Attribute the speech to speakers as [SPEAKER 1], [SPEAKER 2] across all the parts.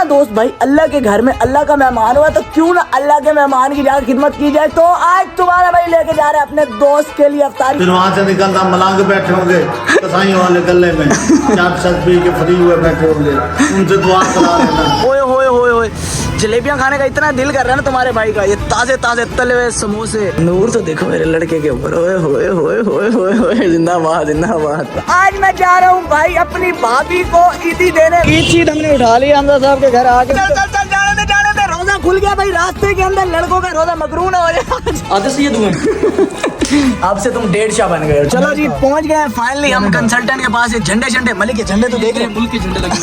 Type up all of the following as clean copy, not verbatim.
[SPEAKER 1] दोस्त भाई अल्लाह के घर में अल्लाह का मेहमान हुआ तो क्यों ना अल्लाह के मेहमान की जाकर खिदमत की जाए। तो आज तुम्हारा भाई लेके जा रहे हैं अपने दोस्त के लिए अफ्तारी।
[SPEAKER 2] फिर वहाँ से निकलता मलांग बैठे होंगे कसाईयों वाले गले में, चाट शट पी के फ्री हुए बैठे होंगे, उनसे दुआ करा लेना।
[SPEAKER 1] ओए होए होए होए, जलेबियां खाने का इतना दिल कर रहा है ना तुम्हारे भाई का। ये ताजे ताजे तले हुए समोसे, नूर तो देखो मेरे लड़के के ऊपर। ओए होए होए होए होए होए, जिंदाबाद जिंदाबाद। आज मैं जा रहा हूँ भाई अपनी भाभी को ईदी देने। ईद हमने उठा ली हमजा साहब के घर आके। चल चल चल जाने दे, रोजा खुल गया भाई। रास्ते के अंदर लड़कों का रोजा मकरून हो जाए। आधे से ये तुम्हें अब से तुम 1.5 बन गए। चलो जी पहुंच गए फाइनली हम कंसल्टेंट के पास। झंडे झंडे मलिक के झंडे तो देख रहे हैं, मुल्क के झंडे लगे।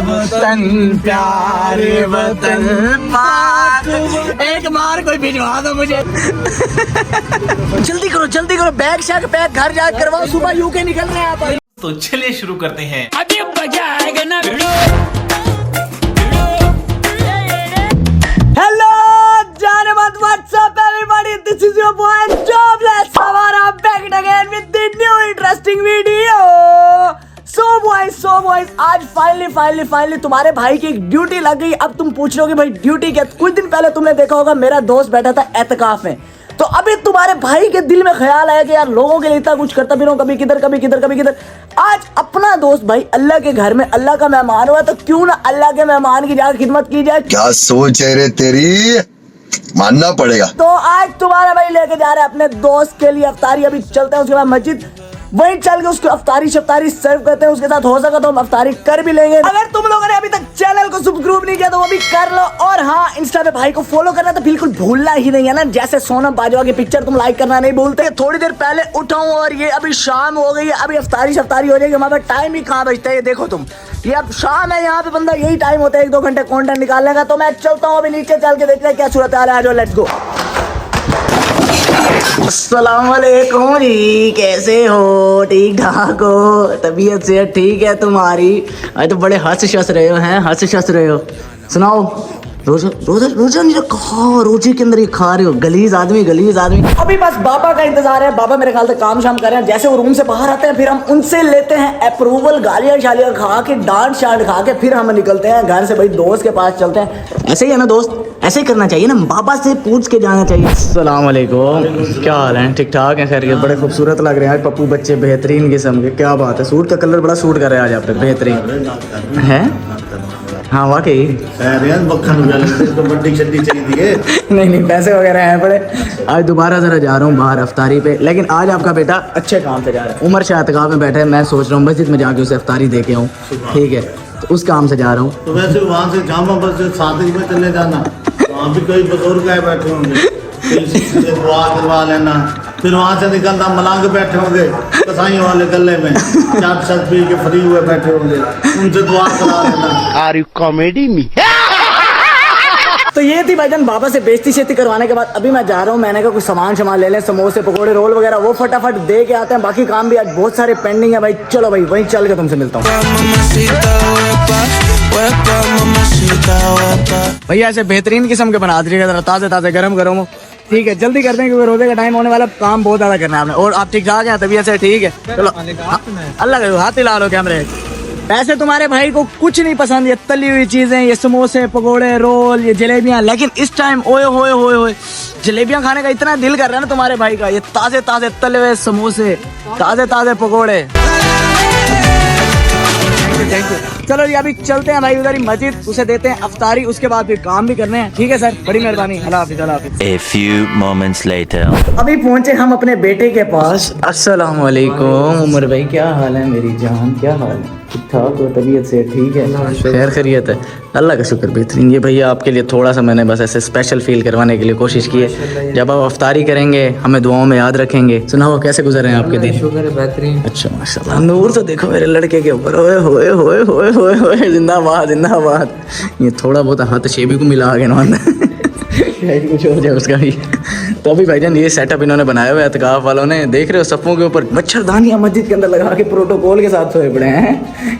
[SPEAKER 1] वतन प्यारे वतन पाक, एक बार कोई भिजवा दो मुझे। जल्दी करो बैग शैग पैक, घर जा करवाओ, सुबह यूके निकल रहे हैं आप।
[SPEAKER 3] तो चलिए शुरू करते हैं।
[SPEAKER 4] अभी मजा आएगा ना।
[SPEAKER 1] हेलो जाने मत, what's up everybody, this is your boy jobless सवारा back again with the new interesting video. So boys आज फाइनली तुम्हारे भाई की एक ड्यूटी लग गई। अब तुम पूछ रहे हो कि भाई ड्यूटी क्या। कुछ दिन पहले तुमने देखा होगा मेरा दोस्त बैठा था एतकाफ में, तो अभी तुम्हारे भाई के दिल में ख्याल आया कि यार लोगों के लिए इतना कुछ करता भी रहूं, कभी किधर कभी किधर कभी किधर। आज अपना दोस्त भाई अल्लाह के घर में अल्लाह का मेहमान हुआ तो क्यों ना अल्लाह के मेहमान की जाकर खिदमत की जाए।
[SPEAKER 5] क्या सोच है रे तेरी, मानना पड़ेगा।
[SPEAKER 1] तो आज तुम्हारा भाई लेके जा रहा है अपने दोस्त के लिए अफ्तारी। अभी चलते हैं उसके बाद मस्जिद, वहीं चल के उसको अफ्तारी शफ्तारी सर्व करते हैं। उसके साथ हो सका तो हम अफ्तारी कर भी लेंगे। अगर तुम लोगों ने अभी तक चैनल को सब्सक्राइब नहीं किया तो वो भी कर लो। और हाँ, इंस्टा पे भाई को फॉलो करना तो बिल्कुल भूलना ही नहीं है ना। जैसे सोनम बाजवा की पिक्चर तुम लाइक करना नहीं भूलते। थोड़ी देर पहले उठाऊं और ये अभी शाम हो गई है, अभी अफ्तारी शफ्तारी हो जाएगी। हमारे टाइम ही कहाँ बचता है, ये देखो तुम, ये अब शाम है यहाँ पे, बंदा यही टाइम होता है 1-2 घंटे कंटेंट निकालने का। तो मैं चलता हूँ अभी नीचे, चल के देखते हैं क्या सूरत हाल है। आ जाओ, लेट्स गो। अस्सलामुअलैकुम जी, कैसे हो? ठीक ठाक हो? तबीयत से ठीक है तुम्हारी? आज तो बड़े हंस शस रहे हो, हैं हंस शस रहे हो। सुनाओ, रोजा नहीं रखा, रोजे के अंदर ये खा रहे हो। गलीज आदमी। अभी बस बाबा का इंतजार है। बाबा मेरे ख्याल से काम शाम कर रहे हैं। जैसे वो रूम से बाहर आते हैं फिर हम उनसे लेते हैं अप्रूवल, गालियां शालियां खा के, डांट शांट खा के फिर हम निकलते हैं घर से भाई दोस्त के पास चलते हैं। ऐसे ही है ना दोस्त, ऐसे ही करना चाहिए ना, बाबा से पूछ के जाना चाहिए। अस्सलाम वालेकुम, क्या हाल है? ठीक ठाक है, खैरियत? बड़े खूबसूरत लग रहे हैं आज पप्पू बच्चे, बेहतरीन किस्म के। क्या बात है, सूट का कलर बड़ा सूट कर रहे हैं आज आप पे, बेहतरीन है। हाँ वाकई नहीं पैसे वगैरह हैं बड़े। आज दोबारा जरा जा रहा हूँ बाहर अफ्तारी पे, लेकिन आज आपका बेटा अच्छे काम से जा रहा है। उमर शाह एतकाफ में बैठा है, मैं सोच रहा हूँ मस्जिद में जाके उसे अफ्तारी दे के आऊँ। ठीक है, तो उस काम से जा रहा हूँ।
[SPEAKER 2] तो वैसे वहाँ से जामा बस सादिक में चले जाना, वहाँ भी कोई बुजुर्ग आए बैठे होंगे, दुआ करवा लेना। फिर वहाँ से निकलता मलांग बैठे होंगे कसाईयों वाले गले में, चाट शट पी के फ्री हुए बैठे होंगे, उनसे दुआ करा लेना।
[SPEAKER 5] Are you comedy me?
[SPEAKER 1] तो ये थी भाईजान बाबा से बेइज्जती शेती करवाने के बाद अभी मैं जा रहा हूँ। मैंने कहा कुछ सामान ले लें, समोसे पकोड़े रोल वगैरह, वो फटाफट दे के आते हैं। बाकी काम भी आज बहुत सारे पेंडिंग है भाई। चलो भाई वहीं चल के तुमसे मिलता हूँ। भैया ऐसे बेहतरीन किस्म के बना दीजिएगा, जरा ताज़े ताज़े गरम गरम। ठीक है, जल्दी करते हैं क्योंकि रोजे का टाइम होने वाला, काम बहुत ज्यादा करना है आपने। और आप ठीक ठाक हैं, तबीयत से ठीक है? चलो अल्लाह का हाथ हिला लो कैमरे। वैसे तुम्हारे भाई को कुछ नहीं पसंद ये तली हुई चीजें, ये समोसे पकोड़े रोल, ये जलेबियां, लेकिन इस टाइम ओए होए होए होए, जलेबियां खाने का इतना दिल कर रहा है ना तुम्हारे भाई का। ये ताजे ताजे तले हुए समोसे, ताजे ताजे पकोड़े। चलो जी अभी चलते हैं भाई उधर ही मस्जिद, उसे देते हैं अफ्तारी, उसके बाद फिर काम भी करने हैं। ठीक है सर, बड़ी मेहरबानी। अल्लाह हाफिज़।
[SPEAKER 6] A few moments later.
[SPEAKER 1] अभी पहुंचे हम अपने बेटे के पास। अस्सलाम वालेकुम उमर भाई, क्या हाल है मेरी जान? क्या हाल है? ठीक ठाक हो? तबीयत से ठीक है? खैर खैरियत है, अल्लाह का शुक्र, बेहतरीन। ये भैया आपके लिए थोड़ा सा मैंने बस ऐसे स्पेशल फील करवाने के लिए कोशिश की है। जब आप अफ्तारी करेंगे हमें दुआओं में याद रखेंगे। सुनाओ कैसे गुजर रहे हैं आपके दिन?
[SPEAKER 4] शुक्र है, बेहतरीन।
[SPEAKER 1] अच्छा माशाल्लाह, नूर तो देखो मेरे लड़के के ऊपर। ओए होए होए होए होए होए, जिंदाबाद जिंदाबाद। ये थोड़ा बहुत हाथ शेबी को मिला आगे ना कुछ हो जाए उसका भी। तो अभी भाईजान ये सेटअप इन्होंने बनाया हुआ है एतकाफ वालों ने, देख रहे हो सफ़ों के ऊपर मच्छरदानियां मस्जिद के अंदर लगा के प्रोटोकॉल के साथ सोए पड़े हैं।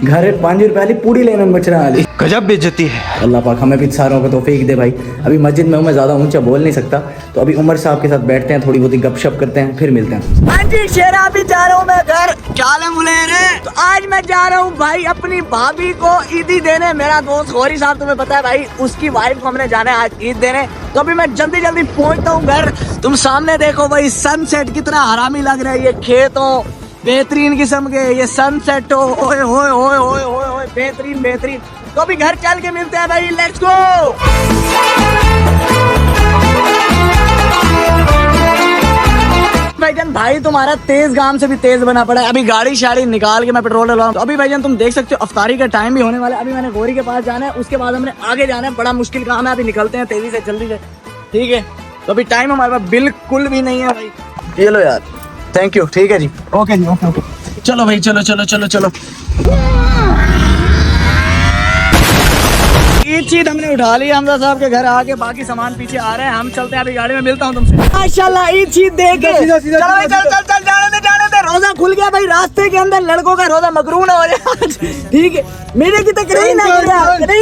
[SPEAKER 1] घर 5 रुपए वाली पूरी लेना मच्छर वाली।
[SPEAKER 7] गजब बेइज्जती है।
[SPEAKER 1] अल्लाह पाक हमें भी सारों को तौफीक दे भाई। अभी मस्जिद में हूँ मैं, ज़्यादा ऊंचा बोल नहीं सकता, तो अभी उमर साहब के साथ बैठते हैं, थोड़ी बहुत गपशप करते हैं, फिर मिलते हैं। हाँ जी शेरा, अभी जा रहा हूँ मैं घर। चाले मुलेरे, तो आज मैं जा रहा हूँ भाई अपनी भाभी को ईदी देने। मेरा दोस्त गौरी साहब, तुम्हें पता है भाई, उसकी वाइफ को हमने जाना है आज ईद देने। तो अभी मैं जल्दी जल्दी पहुँचता हूँ घर। तुम सामने देखो भाई सनसेट कितना हरामी लग रहा है, ये खेतों बेहतरीन किस्म के ये सनसेट, ओए होए होए होए होए होए, बेहतरीन बेहतरीन। तो अभी घर चल के मिलते हैं भाई, लेट्स गो। भाईजान भाई तुम्हारा तेज गाम से भी तेज बना पड़ा है। अभी गाड़ी शाड़ी निकाल के मैं पेट्रोल डलवाऊं। तो अभी भाईजान तुम देख सकते हो अफ्तारी का टाइम भी होने वाला है। अभी मैंने गौरी के पास जाना है, उसके बाद हमने आगे जाना है, बड़ा मुश्किल काम है। अभी निकलते हैं तेजी से, जल्दी से, ठीक है। तो अभी टाइम हमारे पास बिल्कुल भी नहीं है भाई। ये लो यार, थैंक यू, ठीक है जी, ओके जी, ओके ओके। चलो भाई, चलो चलो चलो चलो। ईद चीज हमने उठा ली हमजा साहब के घर आके, बाकी सामान पीछे आ रहे हैं। हम चलते हैं अभी गाड़ी में, मिलता हूँ तुमसे। माशाल्लाह ईद चीज देख के चल भाई, चल चल चल, जाने दे। रोजा खुल गया भाई, रास्ते के अंदर लड़कों का रोजा मकरूह ना हो जाए, ठीक है। मेरे की तक नहीं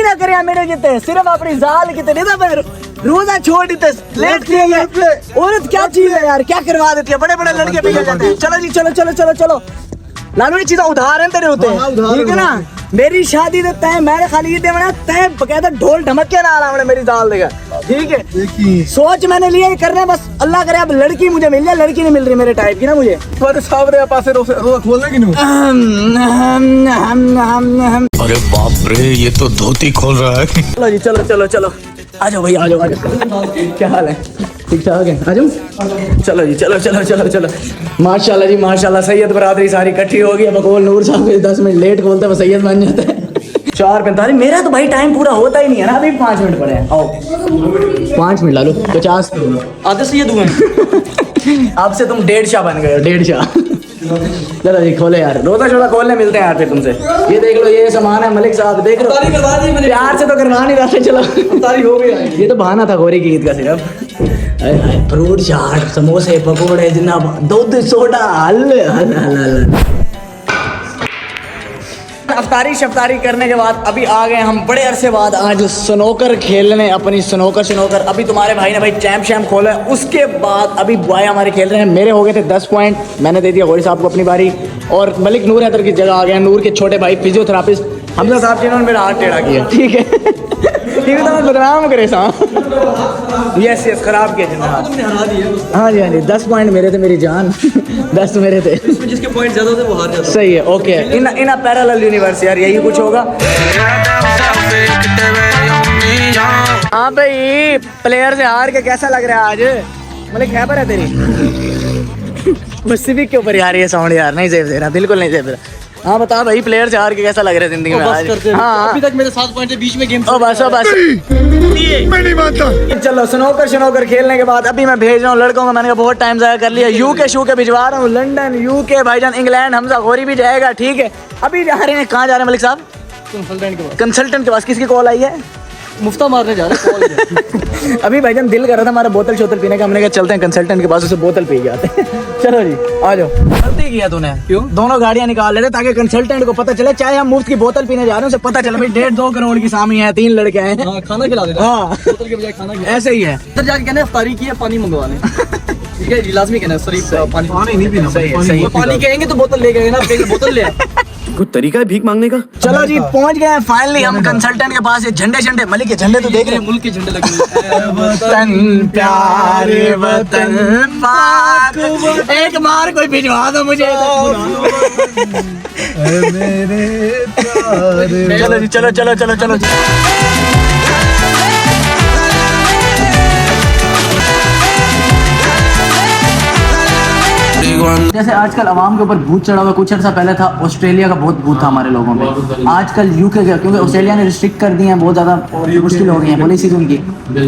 [SPEAKER 1] ना करे मेरे की, सिर्फ अपनी जाल की नहीं था, रोजा छोड़ देते, लेट किए गए। औरत क्या चीज है यार, क्या करवा देती है, बड़े बड़े लड़के बिगड़ जाते हैं। चलो जी, चलो चलो चलो चलो। लालू ये चीजें उदाहरण तेरे होते हैं, ठीक है ना। मेरी शादी देता है, मैंने खाली ये देवना तय बकायदा ढोल ढमके ना आ रहा मेरी दाल देगा, ठीक है। सोच मैंने लिया करना, बस अल्लाह करे अब लड़की मुझे मिल जाए। लड़की नहीं मिल रही मेरे टाइप की ना मुझे।
[SPEAKER 7] अरे बाप रे, ये तो धोती खोल रहा है।
[SPEAKER 1] चलो जी, चलो चलो चलो, आ जाओ भाई, आ जाओ आ जाओ। क्या हाल है, ठीक ठाक है, आ जाओ। चलो जी, चलो चलो चलो चलो। माशाल्लाह जी माशाल्लाह, सैयद बरादरी सारी इकट्ठी हो गई। बकौल नूर साहब को 10 मिनट लेट खोलते हैं, सैयद बन जाता है। 4:45 मेरा तो भाई टाइम पूरा होता ही नहीं है ना, अभी 5 मिनट पड़े हैं। आओ 5 मिनट ला लो, 50 आधे से ये दूंगा। अब से तुम 1.5 शाह बन गए हो, 1.5 शाह। चलो जी, खोले यार, रोजा शोजा खोलने मिलते हैं यार फिर तुमसे। ये देख लो, ये सामान है मलिक साहब, देख लो। प्यार से तो करवा नहीं रहा, चलो तारी हो गई। ये तो बहाना था गौरी की ईद का सिर्फ। फ्रूट चाट, समोसे, पकौड़े, जनाब, दूध, सोडा, हल। अफ्तारी शफ्तारी करने के बाद अभी आ गए हम बड़े अरसे बाद आज स्नोकर खेलने, अपनी स्नोकर। अभी तुम्हारे भाई ने भाई चैम्प शैम्प खोला है। उसके बाद अभी बॉय हमारे खेल रहे हैं। मेरे हो गए थे 10 पॉइंट, मैंने दे दिया गौरी साहब को अपनी बारी। और मलिक नूर हैदर की जगह आ गया, नूर के छोटे भाई फिजियोथेरापिस्ट हमजा साहब जिन्होंने मेरा हाथ टेढ़ा किया, ठीक है। ठीक है, तो मैं बदनाम करे यस खराब किया जिन्होंने। हाँ जी हाँ जी, 10 पॉइंट मेरे थे, मेरी जान। 10 मेरे थे, जिसके पॉइंट ज्यादा थे वो हार जाता। सही है, ओके। इन पैरेलल यूनिवर्स यार, यही कुछ होगा। हाँ भाई, प्लेयर से हार के कैसा लग रहा है आज? मतलब खैबर है तेरी बस सिविक के ऊपर यार ये साउंड यार नहीं सेफ दे रहा, बिल्कुल नहीं सेफ दे रहा। हाँ बता भाई, प्लेयर से हार के कैसा लग रहा है जिंदगी में आज? हाँ अभी तक मेरे 7 पॉइंट है, बीच में गेम। बस मैं नहीं मानता। चलो स्नोकर खेलने के बाद अभी मैं भेज रहा हूँ लड़कों को। मैंने बहुत टाइम ज़ाया कर लिया, यूके शू के भिजवा रहा हूँ, लंदन, यूके, भाईजान, इंग्लैंड। हमजा गौरी भी जाएगा, ठीक है। अभी जा रहे हैं, कहाँ जा रहे हैं मलिक साहब? कंसल्टेंट के पास। किसकी कॉल आई है? मुफ्ता मारने जा रहे हैं। अभी भाईजान दिल कर रहा था हमारा बोतल शोतल पीने का, हमने कहा चलते हैं कंसल्टेंट के पास, उसे बोतल पी के आते हैं। चलो जी, आ जाओ। गलती किया तूने, क्यों? दोनों गाड़ियां निकाल ले रहे ताकि कंसल्टेंट को पता चले, चाहे हम मुफ्त की बोतल पीने जा रहे हैं, उसे पता चले भाई 1.5-2 करोड़ की सामी है, 3 लड़के हैं। हाँ, खाना खिला देना। हाँ, बोतल के बजाय खाना खिला। ऐसे ही है। इधर जाके कहना अफ्तारी की है, पानी मंगवा लें। ठीक है जी, लाजमी कहना सॉरी, पानी नहीं पीना। सही, पानी कहेंगे तो बोतल ले गए ना, बोतल ले।
[SPEAKER 7] कुछ तरीका है भीख मांगने का?
[SPEAKER 1] चलो जी, पहुंच गए हैं फाइनली हम कंसल्टेंट के पास। ये झंडे मलिक के झंडे तो देख रहे हैं, मुल्क के झंडे लगे। वतन प्यारे वतन पाक, एक बार कोई भिजवा दो मुझे। चलो जी, चलो चलो चलो चलो। जैसे आजकल अवाम के ऊपर भूत चढ़ा हुआ, कुछ अर्सा पहले था ऑस्ट्रेलिया का बहुत भूत था हमारे लोगों पे, आजकल यूके का, क्योंकि ऑस्ट्रेलिया ने रिस्ट्रिक्ट कर दिए हैं, बहुत ज़्यादा मुश्किल हो गई है पॉलिसीज उनकी।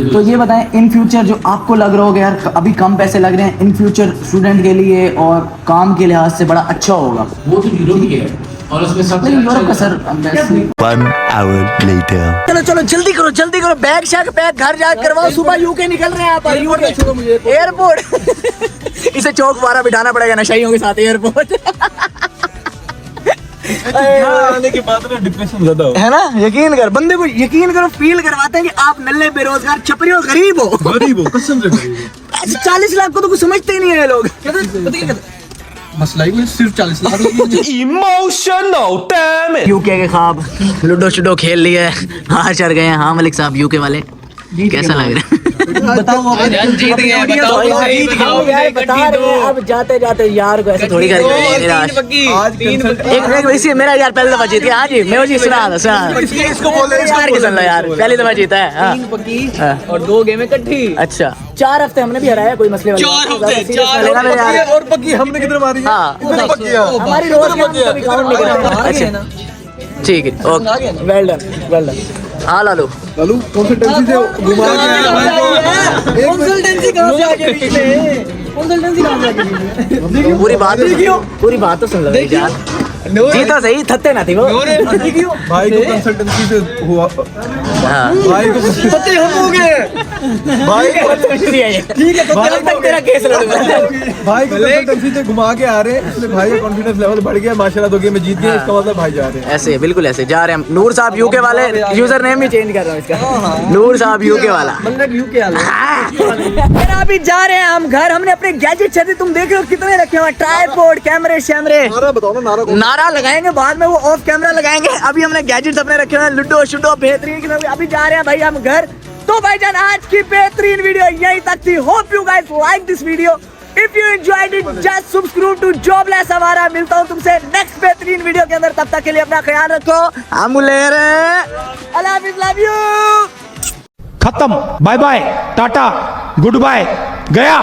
[SPEAKER 1] तो ये बताएं, इन फ्यूचर जो आपको लग रहा होगा यार अभी कम पैसे लग रहे हैं, इन फ्यूचर स्टूडेंट के लिए और काम के लिहाज से बड़ा अच्छा होगा। वो तो यूरोप के है और उसमें सबसे यूरोप का सर।
[SPEAKER 6] 1 hour later.
[SPEAKER 1] चलो चलो जल्दी करो, बैग शैग पैक, घर जाकर करवाओ, सुबह यूके निकल रहे हैं आप। एयरपोर्ट इसे चौक बारा बिठाना पड़ेगा नशाइयों के साथ एयरपोर्ट।
[SPEAKER 8] आने के बाद ना डिप्रेशन ज्यादा हो
[SPEAKER 1] है ना, यकीन कर, बंदे को यकीन करो, फील करवाते हैं कि आप नल्ले बेरोजगार छपरी और गरीब हो।
[SPEAKER 8] गरीब हो, कसम से गरीब हो।
[SPEAKER 1] 40 लाख को तो कुछ समझते ही नहीं है ये लोग।
[SPEAKER 8] मसला ही सिर्फ 40 lakh.
[SPEAKER 7] Emotional damn it.
[SPEAKER 1] UK के ख्वाब लूडो शुडो खेल लिए, हार चढ़ गए हैं। हाँ मलिक साहब, यूके वाले कैसा लग रहा है?
[SPEAKER 8] बताओ
[SPEAKER 3] जीत गए, बताओ सही, बताओ
[SPEAKER 1] यार बता रहे हैं, अब जाते जाते यार को ऐसे थोड़ी करेंगे। एक वैसे मेरा यार पहली दफा जीत गया। हाँ जी, मैं जी सुना
[SPEAKER 8] इसको बोले
[SPEAKER 1] यार के सुन लो यार, पहली दफा जीता है। हाँ।
[SPEAKER 3] 3 पक्की
[SPEAKER 1] हाँ।
[SPEAKER 3] और 2 गेम इकट्ठी।
[SPEAKER 1] अच्छा 4 हफ्ते हमने भी हराया, कोई मसले वाली
[SPEAKER 3] 4
[SPEAKER 1] बात नहीं।
[SPEAKER 3] हफ्ते, 4
[SPEAKER 1] लेना मेरे यार।
[SPEAKER 8] और पक्की हमने किधर मारी है?
[SPEAKER 1] हाँ।
[SPEAKER 8] किधर पक्की है?
[SPEAKER 1] हमारी रोज की हम कभी काउंट नहीं करते। अच्छा ठीक है, okay, well done, well done. हाँ लालू,
[SPEAKER 8] लालू कंसल्टेंसी से घुमा के
[SPEAKER 1] कंसल्टेंसी कहाँ से आ गई बीच में? कंसल्टेंसी कहाँ से आ गई? पूरी बात तो सुन लो मेरी जान। जीता सही, थत्ते ना थी वो।
[SPEAKER 8] भाई को कंसल्टेंसी से हुआ।
[SPEAKER 1] हाँ।
[SPEAKER 8] भाई को
[SPEAKER 1] थत्ते हम हो गए।
[SPEAKER 8] भाई को
[SPEAKER 1] ठीक है, तो कल तक तेरा केस लड़ूंगा।
[SPEAKER 8] भाई को कंसल्टेंसी से घुमा के आ रहे हैं, इसलिए भाई का कॉन्फिडेंस लेवल बढ़ गया। माशाल्लाह 2 गेम में जीत गए, इसका मतलब भाई जा रहे हैं।
[SPEAKER 1] ऐसे बिल्कुल ऐसे जा रहे हैं हम। नूर साहब यूके वाले, यूजर नेम भी चेंज कर रहा हूँ इसका। नूर साहब यूके वाला। फिर अभी जा रहे हैं हम घर। हमने अपने गैजेट छे, तुम देख रहे हो कितने रखे हुए, ट्राइपॉड, कैमरे शैमरे।
[SPEAKER 8] नारा बताओ ना, नारा
[SPEAKER 1] नारा लगाएंगे बाद में, वो ऑफ कैमरा लगाएंगे। अभी हमने गैजेट्स अपने रखे हुए हैं, लूडो शुडो बेहतरीन किस्म के। अभी जा रहे हैं भाई हम घर। तो भाईजान आज की बेहतरीन वीडियो यही तक थी। Hope you guys like this video. If you enjoyed it just subscribe to jobless हमारा। मिलता हूँ तुमसे नेक्स्ट बेहतरीन वीडियो के अंदर, तब तक के लिए अपना ख्याल रखो। हम ले रहे, अल्लाह हाफिज़, लव यू।
[SPEAKER 9] खत्म, बाय बाय, टाटा, गुड बाय, गया।